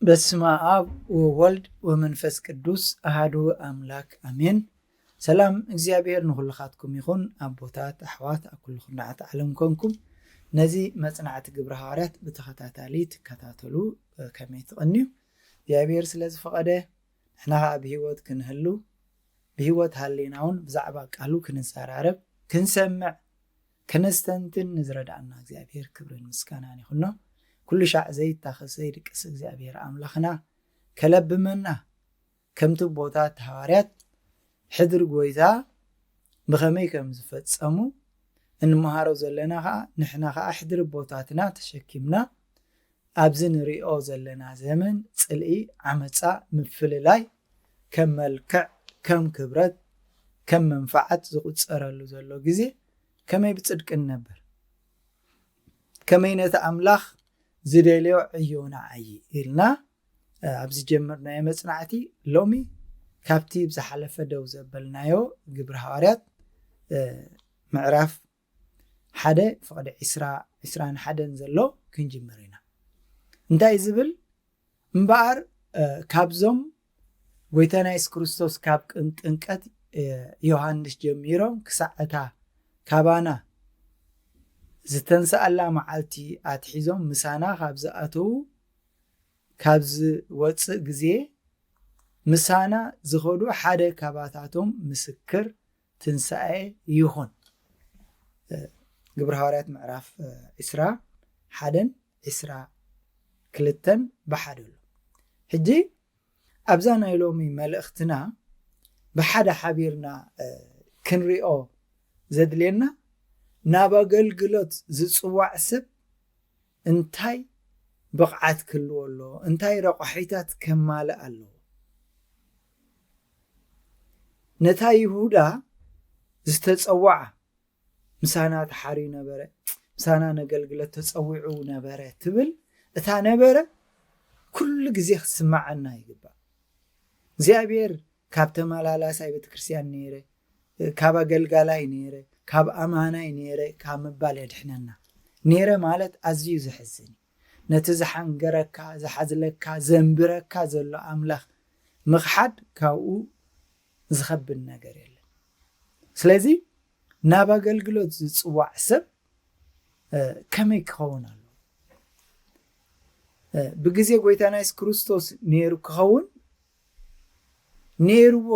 በስመ አብ ወወልድ ወመንፈስ ቅዱስ አሐዱ አምላክ አሜን። ሰላም እግዚአብሔር ንኹልኻትኩም ይኹን። አቦታት አሕዋት አኩልኩም ንዓት ዓለም ኮንኩም ነዚ መጽናዕቲ ግብረ ሐዋርያት ብተኸታታሊ ትከታተሉ ከመይ ትቕንዩ እግዚአብሔር ስለ ዝፈቐደ ንሕና ብሂወት ክንህሉ ብሂወት ሃሊናውን ብዛዕባ ቃሉ ክንዘራረብ ክንሰምዕ ከነስተንትን ንዝረዳእና እግዚአብሔር ክብርን ምስጋናን ይኹኖ። ኩሉ ሻዕ ዘይታኸስ ዘይድቅስ እግዚአብሔር አምላኽና ከለብመና ከምቲ ቦታት ሐዋርያት ሕድር ጎይታ ብኸመይ ከም ዝፈጸሙ እንመሃሮ ዘለና ኸዓ ንሕና ኸዓ ሕድሪ ቦታትና ተሸኪምና ኣብዚ ንሪኦ ዘለና ዘመን ጽልኢ ዓመፃ ምፍልላይ ከም መልክዕ ከም ክብረት ከም መንፋዓት ዝቁፀረሉ ዘሎ ግዜ ከመይ ብጽድቅ ነበር ከመይ ነቲ አምላኽ ዝደልዮ ዕዮና ዓይ ኢልና ኣብዚ ጀመርናዮ መጽናዕቲ ሎሚ ካብቲ ብዝሓለፈ ደው ዘበልናዮ ግብረ ሐዋርያት ምዕራፍ 1 ፍቕዲ 21 ዘሎ ክንጅምር ኢና። እንታይ ዝብል እምበኣር ካብዞም ጎይታና ኢየሱስ ክርስቶስ ካብ ጥምቀት ዮሐንስ ጀሚሮም ክሳዕታ ካባና ዝተንሳኣላ መዓልቲ ኣትሒዞም ምሳና ካብ ዝኣተው ካብ ዝወፅእ ግዜ ምሳና ዝኸዱ ሓደ ካባታቶም ምስክር ትንሳኤ ይኹን። ግብረ ሐዋርያት ምዕራፍ 21 22 ብሓደ ኣሎ። ሕጂ ኣብዛ ናይ ሎሚ መልእኽትና ብሓደ ሓቢርና ክንሪኦ ዘድልየና ናብ ኣገልግሎት ዝፅዋዕ ሰብ እንታይ ብቕዓት ክህልዎ ኣለዎ፣ እንታይ ረቑሒታት ከማልእ ኣለዎ። ነታ ይሁዳ ዝተፀዋዓ ምሳና ተሓርዩ ነበረ ምሳና ነገልግሎት ተፀዊዑ ነበረ ትብል እታ ነበረ ኩሉ ግዜ ክስማዓና ይግባእ። እግዚአብሔር ካብ ተመላላሳይ ቤተክርስትያን ነይረ ካብ ኣገልጋላይ ነይረ ካብ ኣማናይ ነይረ ካብ ምባል የድሕነና ነይረ ማለት ኣዝዩ ዝሕዝን ነቲ ዝሓንገረካ ዝሓዝለካ ዘንብረካ ዘሎ ኣምላኽ ምኽሓድ ካብኡ ዝኸብን ነገር የለን። ስለዚ ናብ ኣገልግሎት ዝፅዋዕ ሰብ ከመይ ክኸውን ኣሎ? ብግዜ ጎይታና ኢየሱስ ክርስቶስ ነይሩ ክኸውን ነይርዎ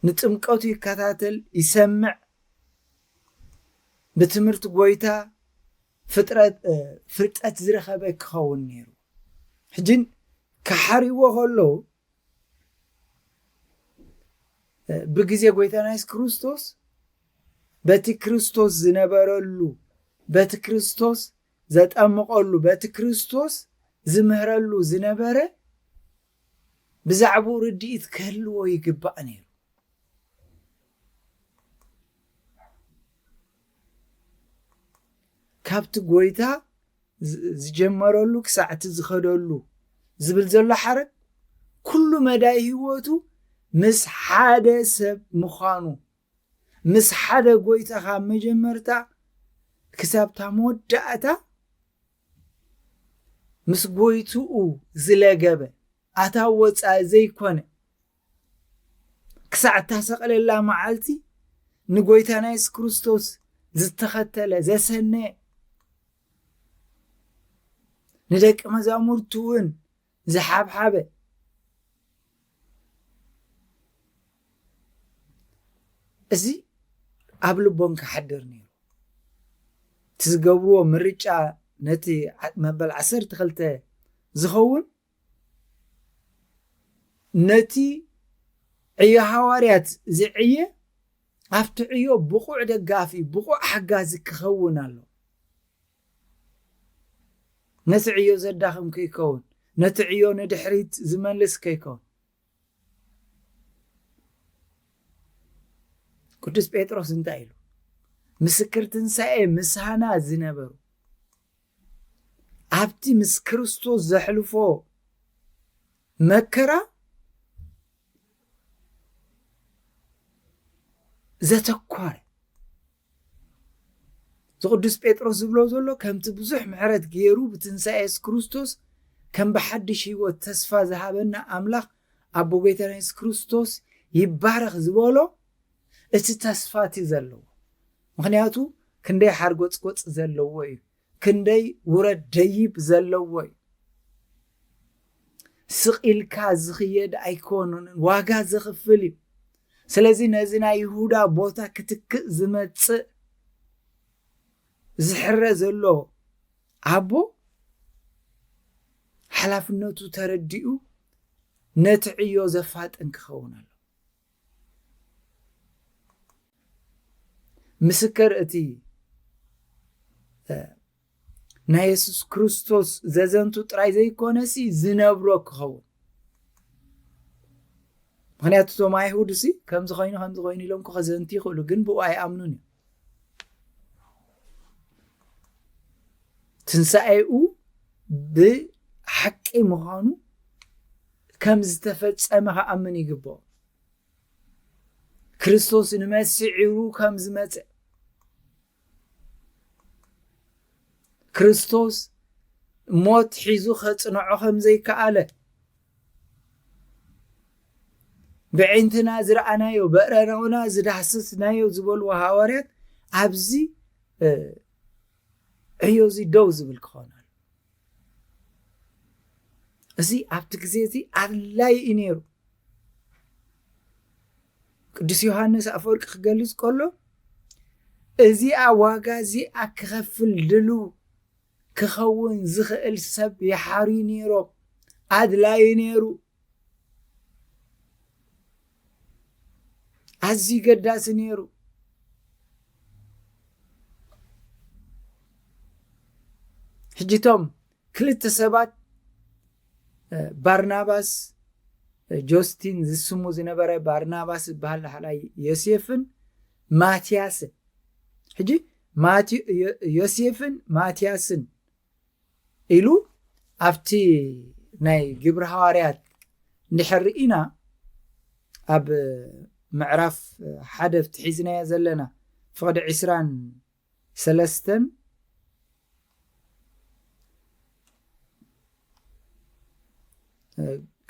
ንጥምቀቱ ይከታተል ይሰምዕ ብትምህርቲ ጎይታ ፍልጠት ዝረኸበ ክኸውን ነይሩ። ሕጂ ክሓርይዎ ከሎ ብግዜ ጎይታና ኢየሱስ ክርስቶስ በቲ ክርስቶስ ዝነበረሉ በቲ ክርስቶስ ዘጠምቀሉ በቲ ክርስቶስ ዝምህረሉ ዝነበረ ብዛዕባኡ ርድኢት ክህልዎ ይግባእ ነይሩ። ካብቲ ጎይታ ዝጀመረሉ ክሳዕቲ ዝኸደሉ ዝብል ዘሎ ሓረግ ኩሉ መዳይ ህይወቱ ምስ ሓደ ሰብ ምዃኑ ምስ ሓደ ጎይታ ካብ መጀመርታ ክሳብታ መወዳእታ ምስ ጎይትኡ ዝለገበ ኣታው ወፃኢ ዘይኮነ ክሳዕታ ሰቐለላ መዓልቲ ንጎይታና ኢየሱስ ክርስቶስ ዝተኸተለ ዘሰነየ ንደቂ መዛሙርቱ እውን ዝሓብሓበ እዚ ኣብ ልቦም ክሓድር ነይሩ። እቲ ዝገብርዎ ምርጫ ነቲ መበል 12 ዝኸውን ነቲ ዕዮ ሐዋርያት ዝዕየ ኣብቲ ዕዮ ብቑዕ ደጋፊ ብቑዕ ሓጋዚ ክኸውን ኣሎ። ነቲ ዕዮ ዘዳኽም ከይከውን ነቲ ዕዮ ንድሕሪት ዝመልስ ከይከውን። ቅዱስ ጴጥሮስ እንታይ ኢሉ ምስክር ትንሣኤ ምሳና ዝነበሩ ኣብቲ ምስ ክርስቶስ ዘሕልፎ መከራ ዘተኳረ ዝቅዱስ ጴጥሮስ ዝብሎ ዘሎ ከምቲ ብዙሕ ምሕረት ገይሩ ብትንሳኤ ኢየሱስ ክርስቶስ ከም ብሓድሽ ህይወት ተስፋ ዝሃበና ኣምላኽ ኣቦ ጎይታና ኢየሱስ ክርስቶስ ይባረኽ ዝበሎ እቲ ተስፋ እቲ ዘለዎ ምክንያቱ ክንደይ ሓርጎፅጎፅ ዘለዎ እዩ ክንደይ ውረድ ደይብ ዘለዎ እዩ ስቂልካ ዝኽየድ ኣይኮኑን ዋጋ ዝኽፍል እዩ ስለዚ ነዚ ናይ ይሁዳ ቦታ ክትክእ ዝመፅእ ዝሕረ ዘሎ ኣቦ ሓላፍነቱ ተረዲኡ ነቲ ዕዮ ዘፋጥን ክኸውን ኣሎ ምስክር እቲ ናይ ኢየሱስ ክርስቶስ ዘዘንቱ ጥራይ ዘይኮነሲ ዝነብሮ ክኸውን ምክንያቱ እቶም ኣይሁድ ሲ ከምዚ ኮይኑ ኢሎም ክኸዘንቲ ይኽእሉ ግን ብኡ ኣይኣምኑን እዩ ትንሳኤኡ ብሓቂ ምዃኑ ከም ዝተፈፀመ ክኣምን ይግብኦ ክርስቶስ ንመስዒሩ ከም ዝመፅእ ክርስቶስ ሞት ሒዙ ከጽንዖ ከም ዘይከኣለ ብዒንትና ዝረኣናዮ በእረናውና ዝዳስስናዮ ዝበልዎ ሃዋርያት ኣብዚ ዕዮ እዚ ደው ዝብል ክኾን ኣሎ እዚ ኣብቲ ግዜ እዚ ኣድላይ እዩ ነይሩ ቅዱስ ዮሃንስ ኣፈወርቂ ክገልጽ ከሎ እዚኣ ዋጋ እዚኣ ክኸፍል ድልው ክኸውን ዝኽእል ሰብ ይሓርዩ ነይሮም ኣድላይ ነይሩ ኣዝዩ ገዳሲ ነይሩ ሕጂቶም ክልተ ሰባት ባርናባስ ጆስቲን ዝስሙ ዝነበረ ባርናባስ ዝበሃል ላሕላይ ዮሴፍን ማትያስን ሕጂ ዮሴፍን ማትያስን ኢሉ ኣብቲ ናይ ግብረ ሐዋርያት ንሕርኢና ኣብ ምዕራፍ 1 ትሒዝናያ ዘለና ፍቅዲ 23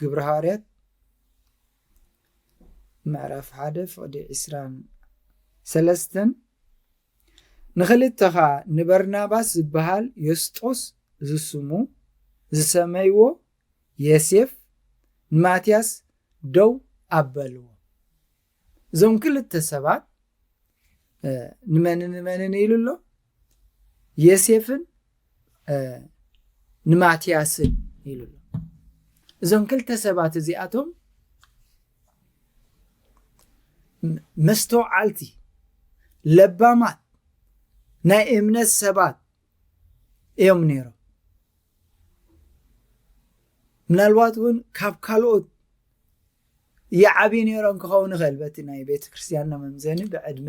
ግብረ ሐዋርያት ምዕራፍ 1 ፍቅዲ 23 ንኽልተኻ ንበርናባስ ዝበሃል ዮስጦስ ዝስሙ ዝሰመይዎ ዮሴፍ ንማትያስ ደው ኣበልዎ እዞም ክልተ ሰባት ንመንን ኢሉ ኣሎ ዮሴፍን ንማትያስን ኢሉ ኣሎ እዞም ክልተ ሰባት እዚኣቶም መስተውዓልቲ ለባማት ናይ እምነት ሰባት እዮም ነይሮም ምናልባት እውን ካብ ካልኦት ይዓብይ ነይሮም ክኸውን ይኽእል በቲ ናይ ቤተ ክርስቲያንና መምዘኒ ብዕድመ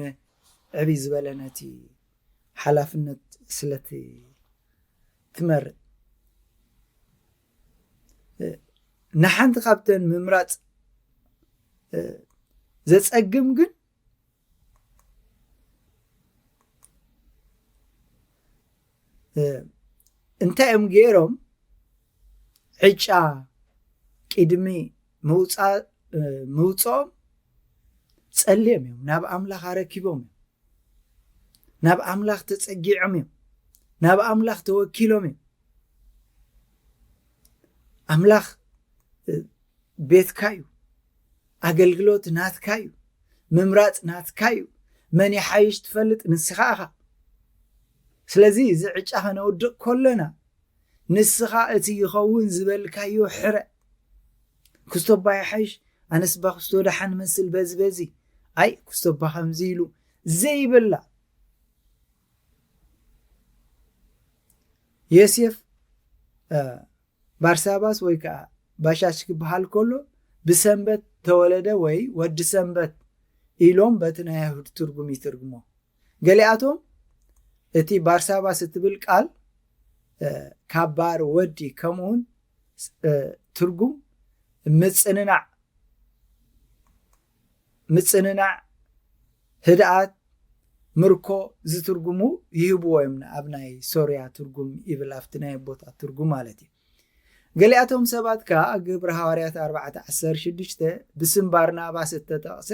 ዕብይ ዝበለ ነቲ ሓላፍነት ስለቲ ትመርጥ ንሓንቲ ካብተን ምምራፅ ዘጸግም ግን እንታይ እዮም ገይሮም ዕጫ ቅድሚ ምውፅኦም ጸልዮም እዮም ናብ ኣምላኽ ኣረኪቦም እዮም ናብ ኣምላኽ ተጸጊዖም እዮም ናብ ኣምላኽ ተወኪሎም እዮም ኣምላኽ ቤትካ እዩ ኣገልግሎት ናትካ እዩ ምምራፅ ናትካ እዩ መን ይሓይሽ ትፈልጥ ንስኻ ኢኻ ስለዚ እዚ ዕጫ ከነውድቕ ከለና ንስኻ እቲ ይኸውን ዝበልካዮ ሕረ ክስቶባ ይሓይሽ ኣነስባ ክስቶ ዳሓን መስል በዚ ኣይ ክስቶባ ከምዚ ኢሉ ዘይብላ ዮሴፍ ባርሳባስ ወይ ከዓ ባሻሽ ክበሃል ከሎ ብሰንበት ተወለደ ወይ ወዲ ሰንበት ኢሎም በቲ ናይ አይሁድ ትርጉም ይትርጉሞ ገሊኣቶም እቲ ባርሳባስ እትብል ቃል ካብ ባር ወዲ ከምኡን ትርጉም ምጽንናዕ ህድኣት ምርኮ ዝትርጉሙ ይህብዎ እዮም ኣብ ናይ ሶርያ ትርጉም ይብል ኣብቲ ናይ ቦታ ትርጉም ማለት እዩ ገሊኣቶም ሰባት ከዓ ግብረ ሐዋርያት 4:16 ብስም ባርናባስ እተጠቕሰ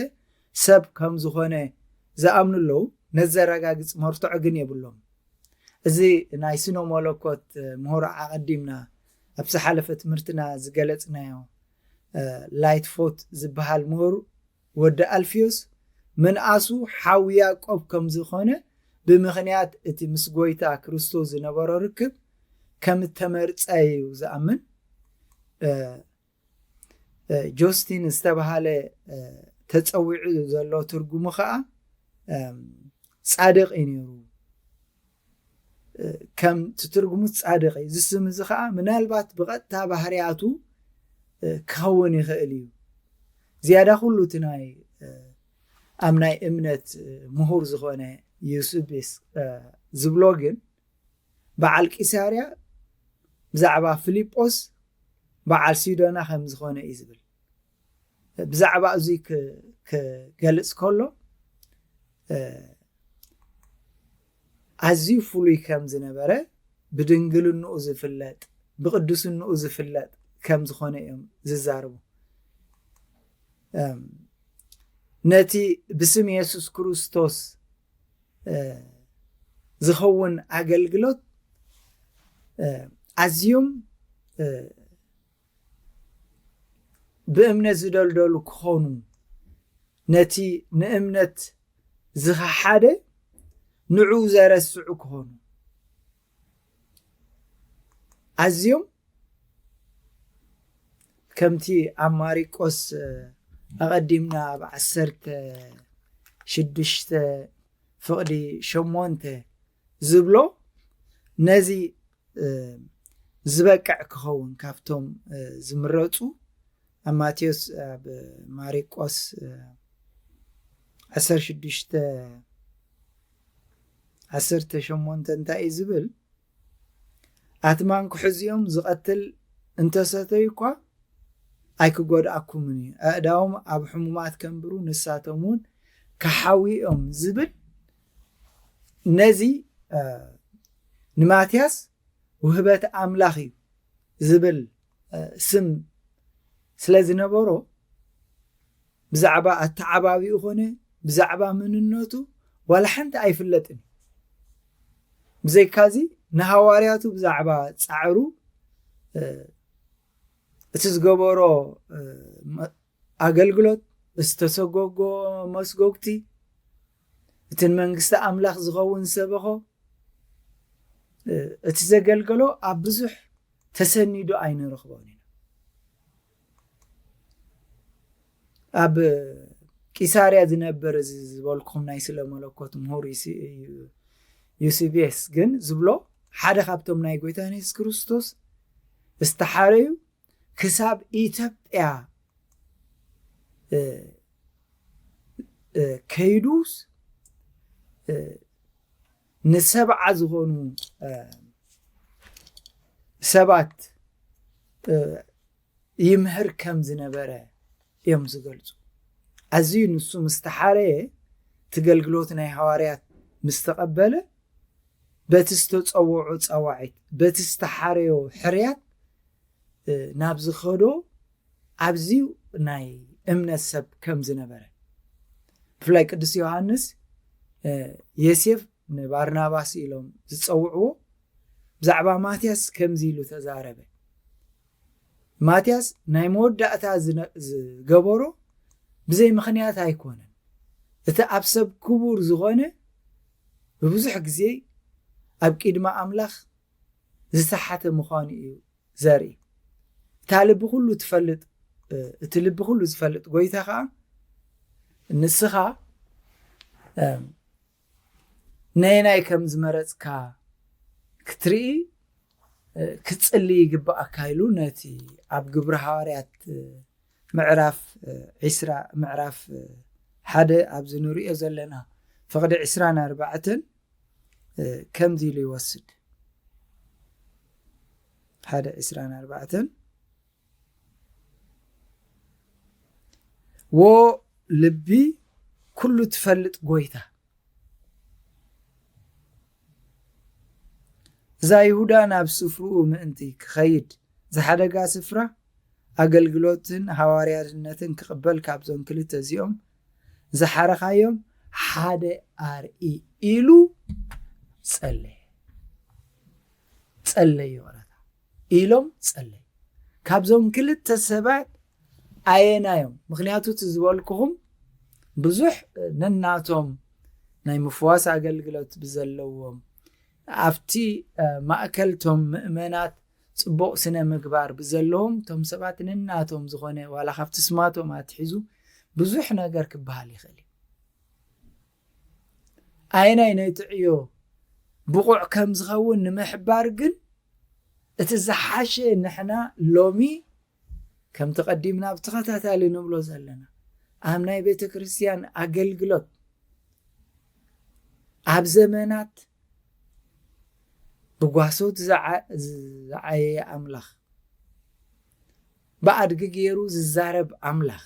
ሰብ ከም ዝኾነ ዝኣምኑለው ነዘረጋግፅ መርትዖ ግን የብሎም እዚ ናይ ስነ መለኮት ምሁር ኣቐዲምና ኣብ ዝሓለፈ ትምህርትና ዝገለጽናዮ ላይትፎት ዝበሃል ምሁር ወዲ ኣልፊዮስ መንኣሱ ሓዊ ያዕቆብ ከም ዝኾነ ብምኽንያት እቲ ምስ ጎይታ ክርስቶስ ዝነበሮ ርክብ ከም ተመርፀ እዩ ዝኣምን ጆስቲን ዝተባሃለ ተፀዊዑ ዘሎ ትርጉሙ ከዓ ጻድቕ እዩ ነይሩ ከም ትርጉሙ ጻድቕ እዩ ዝስም እዚ ከዓ ምናልባት ብቐጥታ ባህርያቱ ክኸውን ይኽእል እዩ ዝያዳ ኩሉ እቲ ናይ ኣብ ናይ እምነት ምሁር ዝኾነ ዩስቤስ ዝብሎ ግን በዓል ቂሳርያ ብዛዕባ ፊልጶስ በዓል ሲዶና ከም ዝኾነ እዩ ዝብል ብዛዕባ እዚ ክገልጽ ከሎ ኣዝዩ ፍሉይ ከም ዝነበረ ብድንግልንኡ ዝፍለጥ ብቅዱስንኡ ዝፍለጥ ከም ዝኾነ እዮም ዝዛረቡ ነቲ ብስም ኢየሱስ ክርስቶስ ዝኸውን ኣገልግሎት ኣዝዮም ብእምነት ዝደልደሉ ክኾኑ ነቲ ንእምነት ዝኸሓደ ንዑ ዘረስዑ ክኾኑ ኣዝዮም ከምቲ ኣብ ማሪቆስ ኣቐዲምና ኣብ 16:8 ዝብሎ ነዚ ዝበቅዕ ክኸውን ካብቶም ዝምረፁ ኣብ ማቴዎስ ኣብ ማሪቆስ 16:18 እንታይ እዩ ዝብል ኣትማን ክሕዝዮም ዝቐትል እንተሰተዩ እኳ ኣይክጎድኣኩምን እዩ ኣእዳዎም ኣብ ሕሙማት ከንብሩ ንሳቶም እውን ክሓዊኦም ዝብል ነዚ ንማትያስ ውህበት ኣምላኽ እዩ ዝብል ስም ስለ ዝነበሮ ብዛዕባ ኣተዓባቢኡ ኾነ ብዛዕባ መንነቱ ዋላ ሓንቲ ኣይፍለጥን ብዘይካዚ ንሃዋርያቱ ብዛዕባ ፃዕሩ እቲ ዝገበሮ ኣገልግሎት ዝተሰጎጎ መስጎግቲ እቲ መንግስቲ ኣምላኽ ዝኸውን ሰበኾ እቲ ዘገልገሎ ኣብ ብዙሕ ተሰኒዱ ኣይንረኽቦን ኢና ኣብ ቂሳርያ ዝነበረ ዝበልኩም ናይ ስለ መለኮት ምሁር ዩስቤስ ግን ዝብሎ ሓደ ካብቶም ናይ ጎይታ ኢየሱስ ክርስቶስ ዝተሓረዩ ክሳብ ኢትዮጵያ ከይዱስ ንሰብዓ ዝኾኑ ሰባት ይምህር ከም ዝነበረ እዮም ዝገልጹ ኣዝዩ ንሱ ምስተሓረየ ትገልግሎት ናይ ሐዋርያት ምስተቐበለ በቲ ዝተፀውዑ ፀዋዒት በቲ ዝተሓረዮ ሕርያት ናብ ዝኸዶ ኣብዝዩ ናይ እምነት ሰብ ከም ዝነበረ ብፍላይ ቅዱስ ዮሃንስ ዮሴፍ ንባርናባስ ኢሎም ዝፀውዕዎ ብዛዕባ ማትያስ ከምዚ ኢሉ ተዛረበ ማትያስ ናይ መወዳእታ ዝገበሮ ብዘይ ምኽንያት ኣይኮነን እቲ ኣብ ሰብ ክቡር ዝኾነ ብብዙሕ ግዜ ኣብ ቂድማ ኣምላኽ ዝተሓተ ምዃኑ እዩ ዘርኢ እታ ልቢ ኩሉ ትፈልጥ እቲ ልቢ ኩሉ ዝፈልጥ ጎይታ ከዓ ንስኻ ነናይ ከም ዝመረፅካ ክትርኢ ክትጽልይ ይግባኣካ ኢሉ ነቲ ኣብ ግብረ ሐዋርያት ምዕራፍ 1 ኣብዚ ንሪኦ ዘለና ፍቕዲ 24 ከምዚ ኢሉ ይወስድ 1:24 ወ ልቢ ኩሉ ትፈልጥ ጎይታ ዛ ይሁዳ ናብ ስፍሩ ምእንቲ ክኸይድ ዝሓደጋ ስፍራ ኣገልግሎትን ሃዋርያትነትን ክቕበል ካብዞም ክልተ እዚኦም ዝሓረኻዮም ሓደ ኣርኢ ኢሉ ጸለየ ወራታ ኢሎም ጸለየ ካብዞም ክልተ ሰባት ኣየናዮም ምክንያቱ ዝበልኩኹም ብዙሕ ነናቶም ናይ ምፍዋስ ኣገልግሎት ብዘለዎም ኣብቲ ማእከልቶም ምእመናት ጽቡቕ ስነ ምግባር ብዘለዎም ቶም ሰባት ነናቶም ዝኾነ ዋላ ካብቲ ስማቶም ኣትሒዙ ብዙሕ ነገር ክበሃል ይኽእል ኣየናይ ነቲ ዕዮ ብቑዕ ከም ዝኸውን ንምሕባር ግን እቲ ዝሓሸ ንሕና ሎሚ ከም ተቐዲምና ብተኸታታሊ ንብሎ ዘለና ኣብ ናይ ቤተ ክርስቲያን ኣገልግሎት ኣብ ዘመናት ብጓሶት ዝዓየየ ኣምላኽ ብኣድጊ ገይሩ ዝዛረብ ኣምላኽ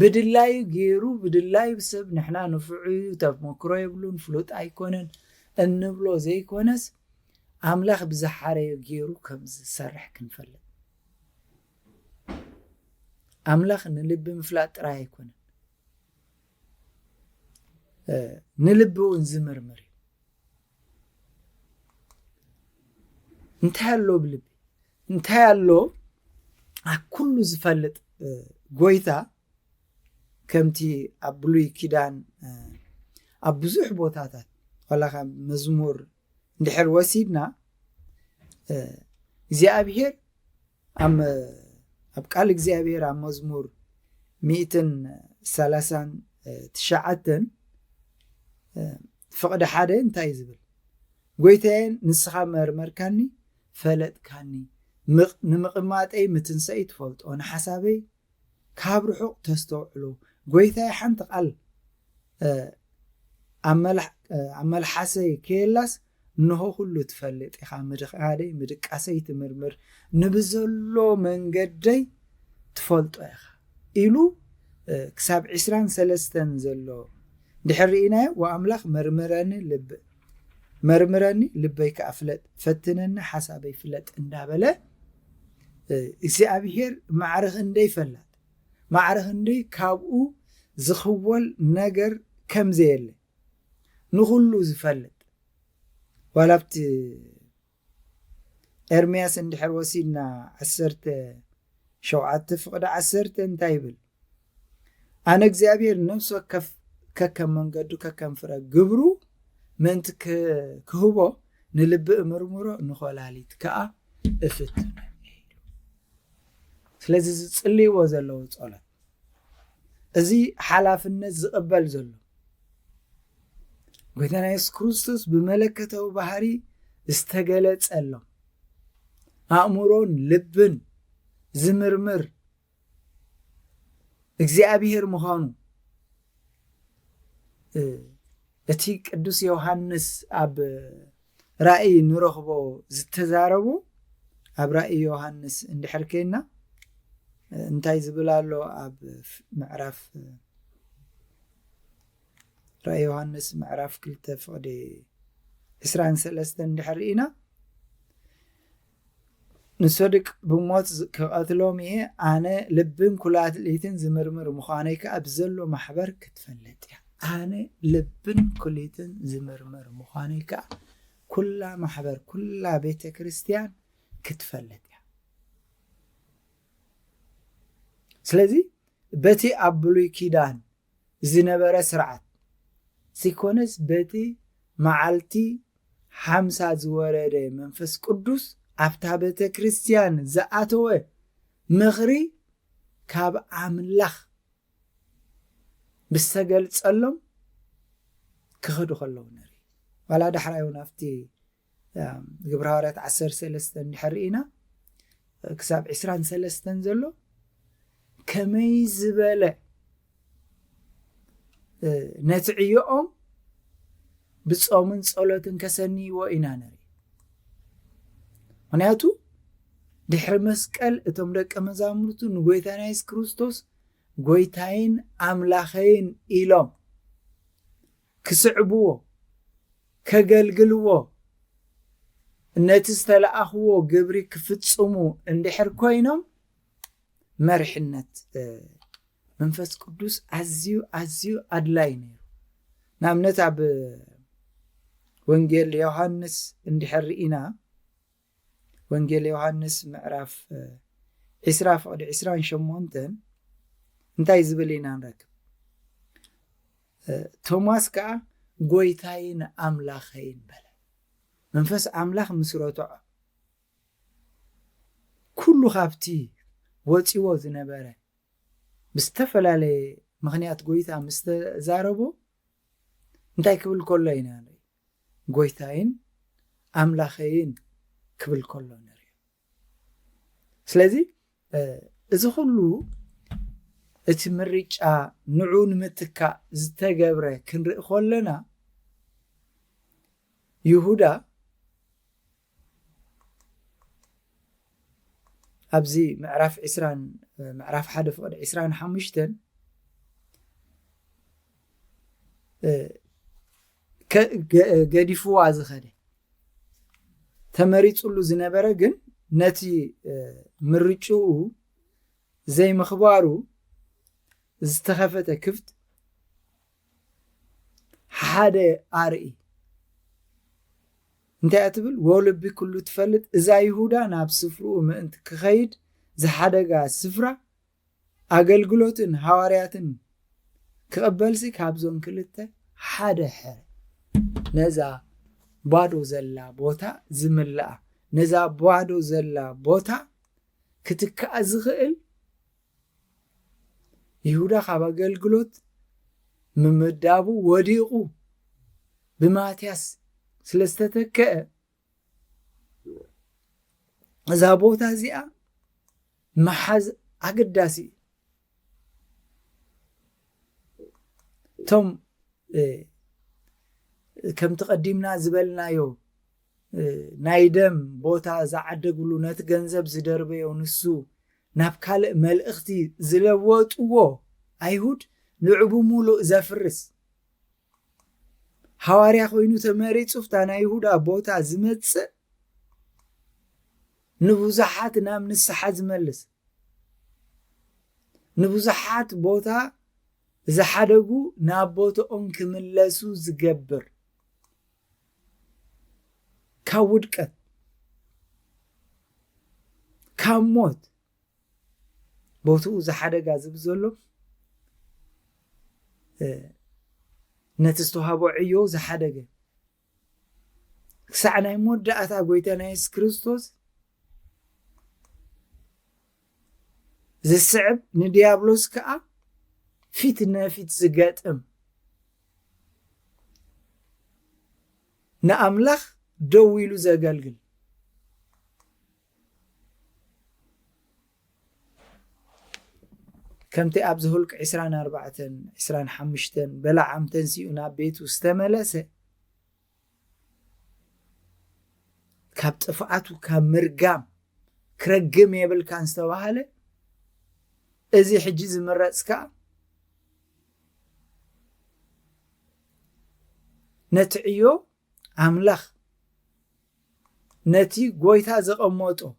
ብድላይ ገይሩ ብድላይ ብሰብ ንሕና ንፍዑዩ ተመክሮ የብሉን ፍሉጥ ኣይኮነን እንብሎ ዘይኮነስ ኣምላኽ ብዝሓረዮ ገይሩ ከም ዝሰርሕ ክንፈልጥ ኣምላኽ ንልቢ ምፍላጥ ጥራይ ኣይኮነን ንልቢ እውን ዝምርምር እዩ እንታይ ኣሎ ብልቢ እንታይ ኣሎ ኣብ ኩሉ ዝፈልጥ ጎይታ ከምቲ ኣብ ብሉይ ኪዳን ኣብ ብዙሕ ቦታታት ዋላ ካብ መዝሙር እንድሕር ወሲድና እግዚኣብሔር ኣብ ቃል እግዚኣብሔር ኣብ መዝሙር 139 ፍቕዲ ሓደ እንታይ ዝብል ጎይታዬ ንስኻ መርመርካኒ ፈለጥካኒ ንምቕማጠይ ምትንሰይ ትፈልጦ ንሓሳበይ ካብ ርሑቕ ተስተውዕሎ ጎይታዬ ሓንቲ ቃል ኣብ መልሓሰይ ከየላስ እንሆ ኩሉ ትፈልጥ ኢኻ ምድኻደይ ምድቃሰይ ትምርምር ንብዘሎ መንገደይ ትፈልጦ ኢኻ ኢሉ ክሳብ 23 ዘሎ ድሕር ኢናዮ ወኣምላኽ መርምረኒ ልበይ ከኣፍለጥ ፈትነኒ ሓሳበይ ፍለጥ እንዳበለ እግዚኣብሔር ማዕርኽ እንደይ ፈላጥ ማዕርኽ እንደይ ካብኡ ዝኽወል ነገር ከም ዘየለ ንኹሉ ዝፈልጥ ዋላብቲ ኤርምያስ እንድሕር ወሲድና 17 ፍቕዲ 10 እንታይ ይብል ኣነ እግዚኣብሔር ነፍሶ ከከም መንገዱ ከከም ፍረ ግብሩ ምንቲ ክህቦ ንልቢ እምርምሮ ንኾላሊት ከዓ እፍትነ ስለዚ ዝጽልይዎ ዘለዎ ጸሎት እዚ ሓላፍነት ዝቕበል ዘሎ ጎይታና ኢየሱስ ክርስቶስ ብመለከታዊ ባህሪ ዝተገለጸሎም ኣእምሮን ልብን ዝምርምር እግዚአብሔር ምዃኑ እቲ ቅዱስ ዮሐንስ ኣብ ራእይ ንረኽቦ ዝተዛረቡ ኣብ ራእይ ዮሐንስ እንድሕር ከይና እንታይ ዝብል ኣሎ ኣብ ምዕራፍ ራእይ ዮሐንስ ምዕራፍ 2 ፍቕዲ 23 እንድሕር ኢና ንሶድቅ ብሞት ክቐትሎም እየ ኣነ ልብን ኩላሊትን ዝምርምር ምዃነይ ከዓ ብዘሎ ማሕበር ክትፈለጥ እያ ኣነ ልብን ኩላሊትን ዝምርምር ምዃነይ ከዓ ኩላ ማሕበር ኩላ ቤተ ክርስቲያን ክትፈለጥ እያ ስለዚ በቲ ኣብ ብሉይ ኪዳን ዝነበረ ስርዓት ሲኮነስ በቲ መዓልቲ 50 ዝወረደ መንፈስ ቅዱስ ኣብታ ቤተ ክርስቲያን ዝኣተወ ምኽሪ ካብ ኣምላኽ ብዝተገልጸሎም ክኸዱ ከለዉ ንርኢ ዋላ ዳሕራይ እውን ኣብቲ ግብረ ሐዋርያት 13 እንድሕር ኢና ክሳብ 23 ዘሎ ከመይ ዝበለ ነቲ ዕዮኦም ብጾምን ጸሎትን ከሰኒይዎ ኢና ንርኢ ምክንያቱ ድሕሪ መስቀል እቶም ደቀ መዛሙርቱ ንጎይታና ኢየሱስ ክርስቶስ ጎይታይን ኣምላኸይን ኢሎም ክስዕብዎ ከገልግልዎ نتستلأخو قبري كفتسمو اندحر كوينم مرحنت منفس قدوس عزيو أدلاين نعم نتعب وانجيل يوحنس اندحر إنا وانجيل يوحنس معرف إسراف أو إسران شمونتن انتاي زبلينا نركب توماس كا قويتاين أملاخين بلا منفس أملاخ مسروتو كله خافتي وطيو زنبره بستفلالي مغنيات قويتا مستزاربو انتاي كبل كلين قويتاين أملاخين كبل كلين سلازي إذا خلو اتمريج نعون متكا زتقبره كنرئ خلنا يهودا أبزي معرف إسران معرف حدف إسران حمشتن قديفوا عزخده تمريج له زنبره جن نتي مريجو زي مخبارو زتخفته كفت حدا أرئي انت أتبل ولبي كله تفلت إذا يهودا ناب سفرو ما انت كخيد زحدقا سفرة أقلقلوتن هوارياتن كقبلسي كابزون كلته حدا حر نزا بادو زلا بوتا زملا نزا بادو زلا بوتا كتك أزغل يهودا خاب أقلقلوت ممدابو وديقو بماتياس سلستتك زابوتا زيا محز أقداسي توم كم تقدمنا زبلنا يو نايدم بوتا زعدقلو نتجنزب زدربي ونسو نابكال ملأختي زلوات وو أيهود لعبو مولو زفرس حواريا خوينو تماريت صفتانا يهودا بوتا زمتس نبوزحات نام نسحات ملس نبوزحات بوتا زحدقو نابوتا أنك ملسو زقبر كاودكت كاموت بوتو زحدقا زبزولو نتستوهابو عيو زحدقا سعنا يمود دعتا قويتنا يس كريستوس زي السعب نديابلوس كأ فيتنا فيت زقاتم نأملخ دويلو زقالقل كمتي أبزهولك 24 بلا عم تنسيونا بيتو استملسه كاب طفعاتو كاب مرقام كرقم يبل كان استوهاله ازي حجيز مرسكا نتعيو أملخ نتي قويتا زقموتو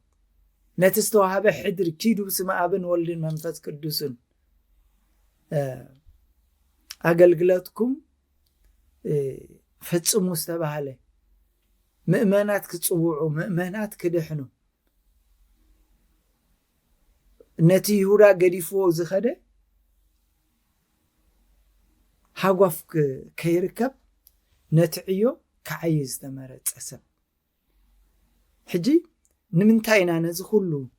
نتستوهابه حدر كيدو بسما أبن ولدين منفس كدوسن أقلقلاتكم فتسمو استبهاله مؤمنات كتصوعوا مؤمنات كدحنو نتي يهودا قديفو زخده حقوف كيركب نتعيو كعيز تمرت أسب حجي نمنتاينا نزخلو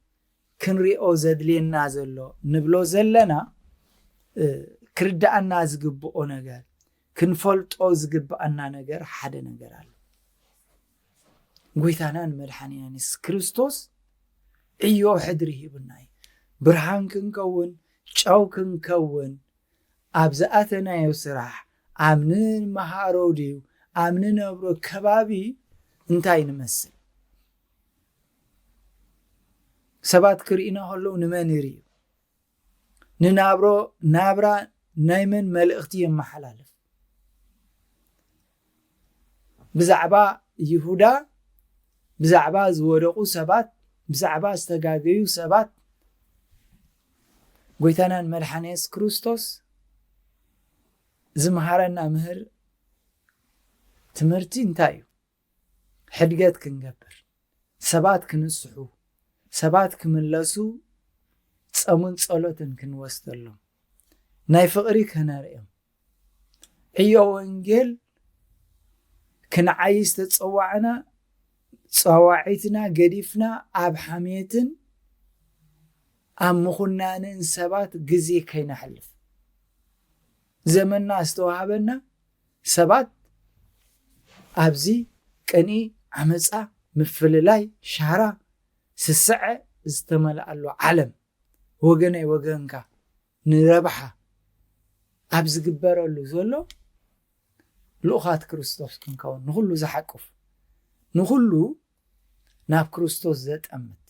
كنريو زدلينا زلو نبلو زلنا كردأنا زقبقو نغير كنفلطو زقبقنا نغير حدا نغير على قويتانا نملحانينا نس كريستوس ايو حدريه بناي برهان كنكون چاو كنكون أبزأتنا يسرح آمنين مهاروديو آمنين أبرو كبابي انتاي نمثل سبات كرينا هلو نمانيريو ننابرو نابرا نايمن ملئختي محلالف بزعبا يهودا ብዛዕባ ዝወደቁ ሰባት ብዛዕባ ዝተጋገዩ ሰባት ጎይታናን መድሓኒ ኢየሱስ ክርስቶስ ዝመሃረና ምህር ትምህርቲ እንታይ እዩ ሕድገት ክንገብር ሰባት ክንስሑ ሰባት ክምለሱ ጸሙን ጸሎትን ክንወስደሎም ናይ ፍቕሪ ከነርእዮም ዕዮ ወንጌል ክንዓይ ዝተጸዋዕና ጸዋዒትና ገዲፍና ኣብ ሓሜትን ኣብ ምኹናንን ሰባት ግዜ ከይናሕልፍ ዘመንና ዝተዋሃበና ሰባት ኣብዚ ቅኒ ዓመፃ ምፍልላይ ሻራ ስስዐ ዝተመልአሉ ዓለም ወገነይ ወገንካ ንረብሓ ኣብ ዝግበረሉ ዘሎ ልኡኻት ክርስቶስ ክንከውን ንኹሉ ዝሓቁፍ ንኹሉ ናብ ክርስቶስ ዘጠምት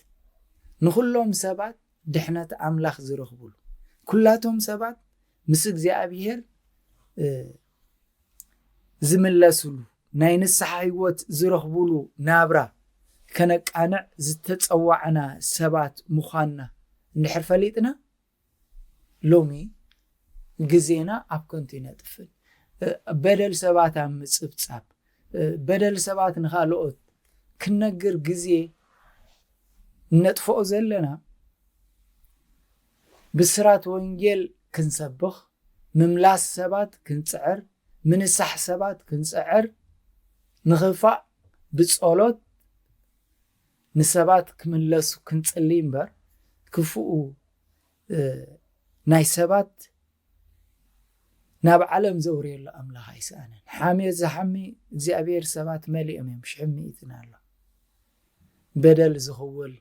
ንኹሎም ሰባት ድሕነት ኣምላኽ ዝረኽብሉ ኩላቶም ሰባት ምስ እግዚኣብሔር ዝምለስሉ ናይ ንስሓ ህይወት ዝረኽብሉ ናብራ ከነቃንዕ ዝተጸዋዕና ሰባት ምዃንና እንድሕር ፈሊጥና ሎሚ ግዜና ኣብ ከንቱ ይነጥፍን በደል ሰባት ኣብ ምጽብጻብ በደል ሰባት ንኻልኦት ክነግር ግዜ ነጥፍኦ ዘለና ብስራት ወንጌል ክንሰብኽ ምምላስ ሰባት ክንጽዕር ምንሳሕ ሰባት ክንጽዕር ንኽፋእ ብጸሎት ንሰባት ክምለሱ ክንጽልይ እምበር ክፉኡ ናይ ሰባት ናብ ዓለም ዘውርየሉ ኣምላኽ ኣይሰኣንን ሓሜት ዝሓሚ እግዚኣብሔር ሰባት መሊኦም እዮም ሽሕሚኢትና ኣሎ በደል ዝኽውል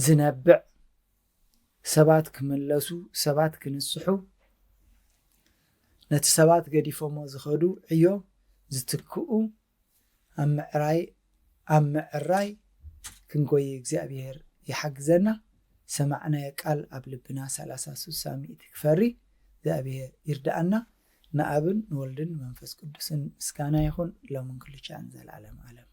ዝነብዕ ሰባት ክምለሱ ሰባት ክንስሑ ነቲ ሰባት ገዲፎሞ ዝኸዱ ዕዮ ዝትክኡ ኣብ ምዕራይ ክንጎይ እግዚኣብሔር ይሓግዘና ሰማዕናዮ ቃል ኣብ ልብና 30-60 ክፈሪ እግዚአብሔር ይርዳአና ንአብን ንወልድን መንፈስ ቅዱስን ምስጋና ይሁን ለምን ኩሉ ቻን ዘላለም ዓለም